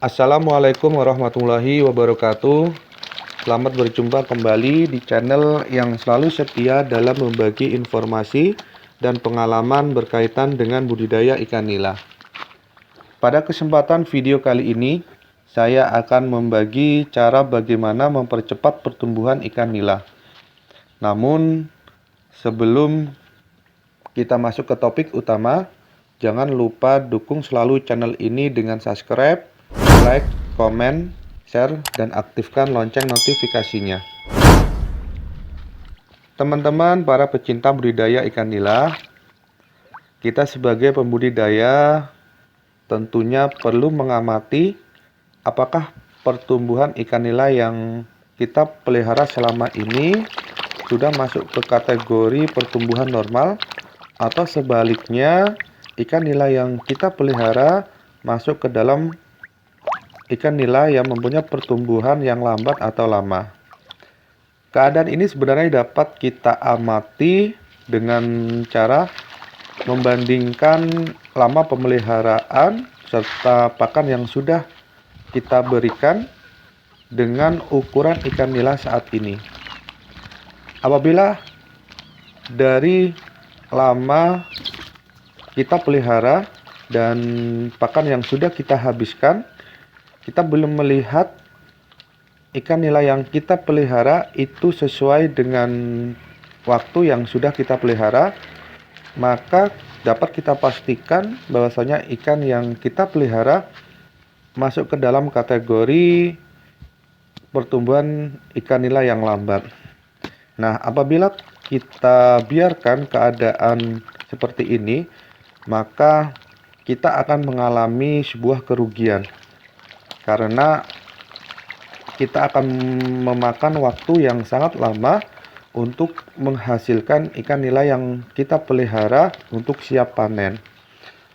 Assalamualaikum warahmatullahi wabarakatuh. Selamat berjumpa kembali di channel yang selalu setia dalam membagi informasi dan pengalaman berkaitan dengan budidaya ikan nila. Pada kesempatan video kali ini, saya akan membagi cara bagaimana mempercepat pertumbuhan ikan nila. Namun, sebelum kita masuk ke topik utama, jangan lupa dukung selalu channel ini dengan subscribe, like, komen, share, dan aktifkan lonceng notifikasinya. Teman-teman para pecinta budidaya ikan nila, kita sebagai pembudidaya tentunya perlu mengamati apakah pertumbuhan ikan nila yang kita pelihara selama ini sudah masuk ke kategori pertumbuhan normal, atau sebaliknya ikan nila yang kita pelihara masuk ke dalam ikan nila yang mempunyai pertumbuhan yang lambat atau lama. Keadaan ini sebenarnya dapat kita amati dengan cara membandingkan lama pemeliharaan serta pakan yang sudah kita berikan dengan ukuran ikan nila saat ini. Apabila dari lama kita pelihara dan pakan yang sudah kita habiskan, kita belum melihat ikan nila yang kita pelihara itu sesuai dengan waktu yang sudah kita pelihara, maka dapat kita pastikan bahwasanya ikan yang kita pelihara masuk ke dalam kategori pertumbuhan ikan nila yang lambat. Nah, apabila kita biarkan keadaan seperti ini, maka kita akan mengalami sebuah kerugian, karena kita akan memakan waktu yang sangat lama untuk menghasilkan ikan nila yang kita pelihara untuk siap panen.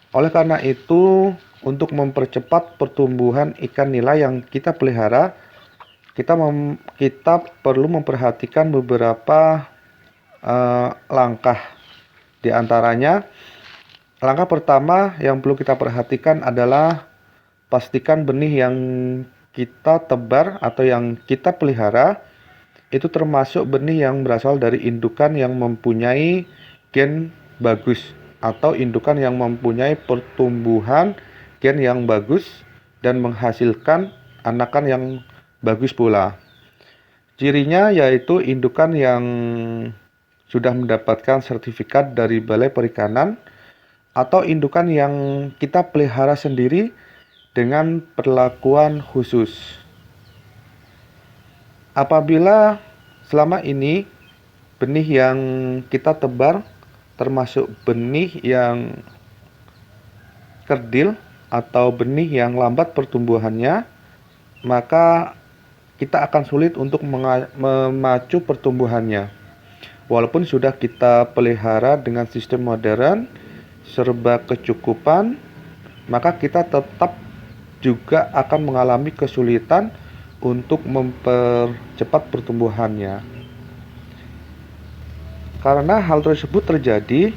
Oleh karena itu, untuk mempercepat pertumbuhan ikan nila yang kita pelihara, kita perlu memperhatikan beberapa langkah. Di antaranya, langkah pertama yang perlu kita perhatikan adalah pastikan benih yang kita tebar atau yang kita pelihara itu termasuk benih yang berasal dari indukan yang mempunyai gen bagus atau indukan yang mempunyai pertumbuhan gen yang bagus dan menghasilkan anakan yang bagus pula. Cirinya yaitu indukan yang sudah mendapatkan sertifikat dari Balai Perikanan atau indukan yang kita pelihara sendiri dengan perlakuan khusus. Apabila selama ini benih yang kita tebar termasuk benih yang kerdil atau benih yang lambat pertumbuhannya, maka kita akan sulit untuk memacu pertumbuhannya. Walaupun sudah kita pelihara dengan sistem modern, serba kecukupan, maka kita tetap juga akan mengalami kesulitan untuk mempercepat pertumbuhannya. Karena hal tersebut terjadi,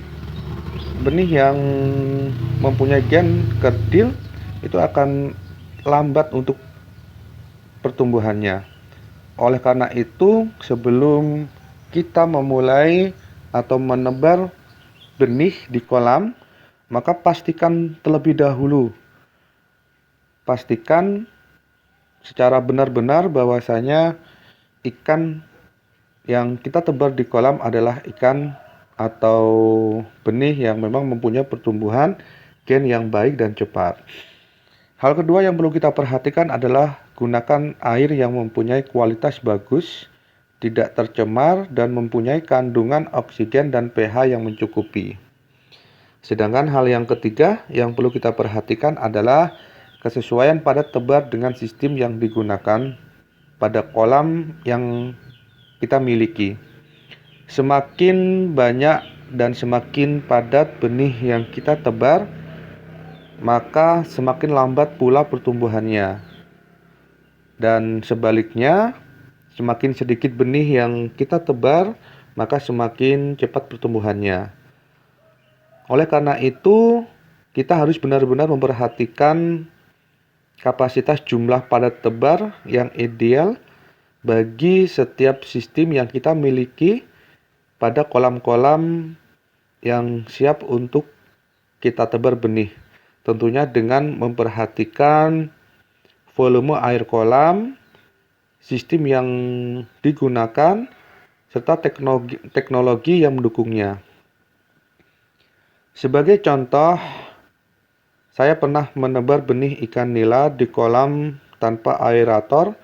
benih yang mempunyai gen kerdil itu akan lambat untuk pertumbuhannya. Oleh karena itu, sebelum kita memulai atau menebar benih di kolam, maka pastikan terlebih dahulu. Pastikan secara benar-benar bahwasanya ikan yang kita tebar di kolam adalah ikan atau benih yang memang mempunyai pertumbuhan gen yang baik dan cepat. Hal kedua yang perlu kita perhatikan adalah gunakan air yang mempunyai kualitas bagus, tidak tercemar, dan mempunyai kandungan oksigen dan pH yang mencukupi. Sedangkan hal yang ketiga yang perlu kita perhatikan adalah kesesuaian pada tebar dengan sistem yang digunakan pada kolam yang kita miliki. Semakin banyak dan semakin padat benih yang kita tebar, maka semakin lambat pula pertumbuhannya. Dan sebaliknya, semakin sedikit benih yang kita tebar, maka semakin cepat pertumbuhannya. Oleh karena itu, kita harus benar-benar memperhatikan kapasitas jumlah padat tebar yang ideal bagi setiap sistem yang kita miliki pada kolam-kolam yang siap untuk kita tebar benih. Tentunya dengan memperhatikan volume air kolam, sistem yang digunakan, serta teknologi yang mendukungnya. Sebagai contoh, saya pernah menebar benih ikan nila di kolam tanpa aerator.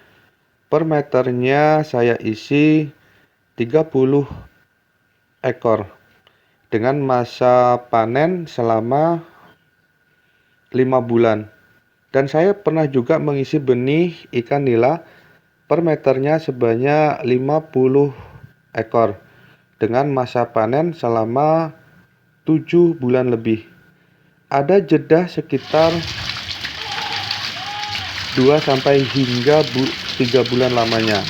Per meternya saya isi 30 ekor dengan masa panen selama 5 bulan. Dan saya pernah juga mengisi benih ikan nila per meternya sebanyak 50 ekor dengan masa panen selama 7 bulan lebih. Ada jeda sekitar 2 sampai hingga 3 bulan lamanya.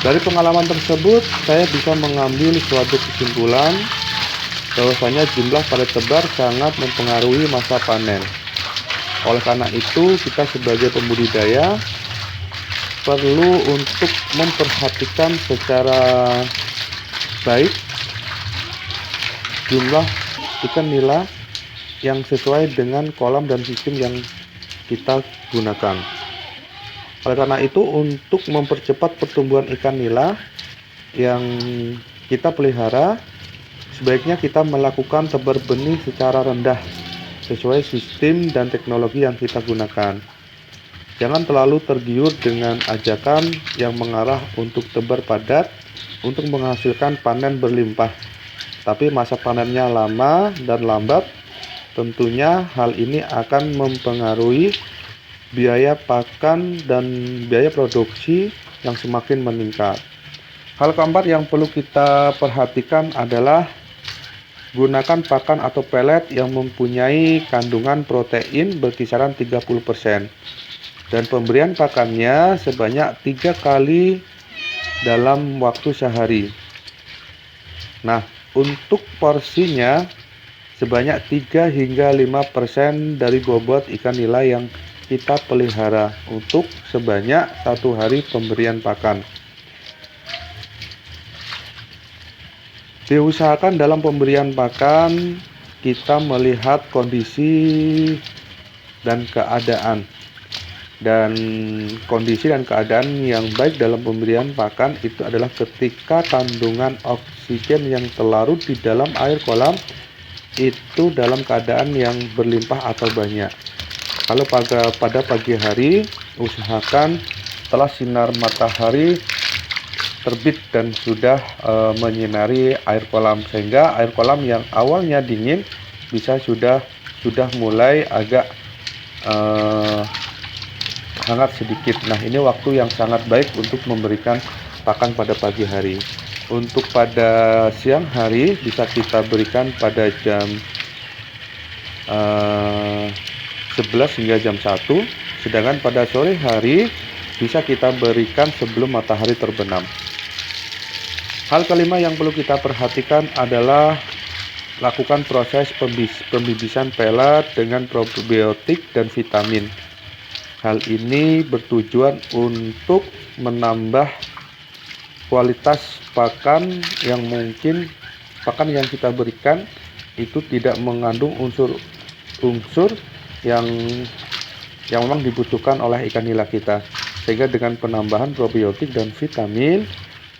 Dari pengalaman tersebut, saya bisa mengambil suatu kesimpulan bahwasanya jumlah padat tebar sangat mempengaruhi masa panen. Oleh karena itu, kita sebagai pembudidaya perlu untuk memperhatikan secara baik jumlah ikan nila yang sesuai dengan kolam dan sistem yang kita gunakan. Oleh karena itu, untuk mempercepat pertumbuhan ikan nila yang kita pelihara, sebaiknya kita melakukan tebar benih secara rendah sesuai sistem dan teknologi yang kita gunakan. Jangan terlalu tergiur dengan ajakan yang mengarah untuk tebar padat untuk menghasilkan panen berlimpah, tapi masa panennya lama dan lambat. Tentunya hal ini akan mempengaruhi biaya pakan dan biaya produksi yang semakin meningkat. Hal keempat yang perlu kita perhatikan adalah gunakan pakan atau pelet yang mempunyai kandungan protein berkisaran 30% dan pemberian pakannya sebanyak 3 kali dalam waktu sehari. Nah, untuk porsinya sebanyak 3 hingga 5% dari bobot ikan nila yang kita pelihara untuk sebanyak 1 hari pemberian pakan. Diusahakan dalam pemberian pakan kita melihat kondisi dan keadaan. Dan kondisi dan keadaan yang baik dalam pemberian pakan itu adalah ketika kandungan oksigen yang terlarut di dalam air kolam itu dalam keadaan yang berlimpah atau banyak. Kalau pada pagi hari, usahakan setelah sinar matahari terbit dan sudah menyinari air kolam, sehingga air kolam yang awalnya dingin bisa sudah mulai agak hangat sedikit. Nah, ini waktu yang sangat baik untuk memberikan pakan pada pagi hari. Untuk pada siang hari bisa kita berikan pada jam 11 hingga jam 1, sedangkan pada sore hari bisa kita berikan sebelum matahari terbenam. Hal kelima yang perlu kita perhatikan adalah lakukan proses pembibisan pelet dengan probiotik dan vitamin. Hal ini bertujuan untuk menambah kualitas pakan yang mungkin pakan yang kita berikan itu tidak mengandung unsur yang memang dibutuhkan oleh ikan nila kita, sehingga dengan penambahan probiotik dan vitamin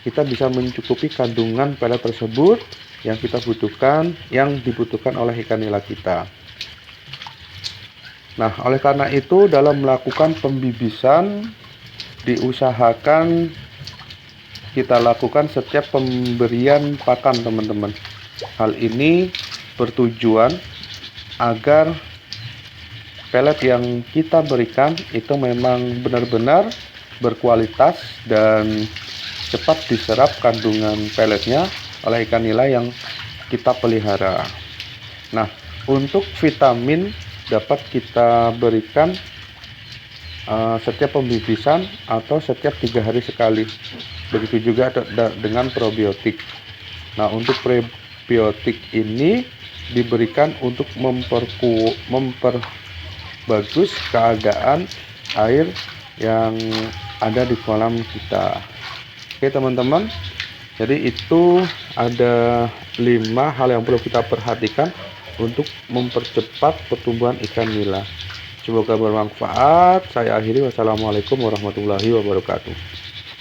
kita bisa mencukupi kandungan pelet tersebut yang dibutuhkan oleh ikan nila kita. Nah, oleh karena itu dalam melakukan pembibisan diusahakan kita lakukan setiap pemberian pakan, teman-teman. Hal ini bertujuan agar pelet yang kita berikan itu memang benar-benar berkualitas dan cepat diserap kandungan peletnya oleh ikan nila yang kita pelihara. Nah, untuk vitamin dapat kita berikan setiap pembibisan atau setiap 3 hari sekali. Begitu juga dengan probiotik. Nah, untuk probiotik ini diberikan untuk memperbagus keadaan air yang ada di kolam kita. Oke teman-teman, jadi itu ada 5 hal yang perlu kita perhatikan untuk mempercepat pertumbuhan ikan nila. Semoga bermanfaat. Saya akhiri. Wassalamualaikum warahmatullahi wabarakatuh.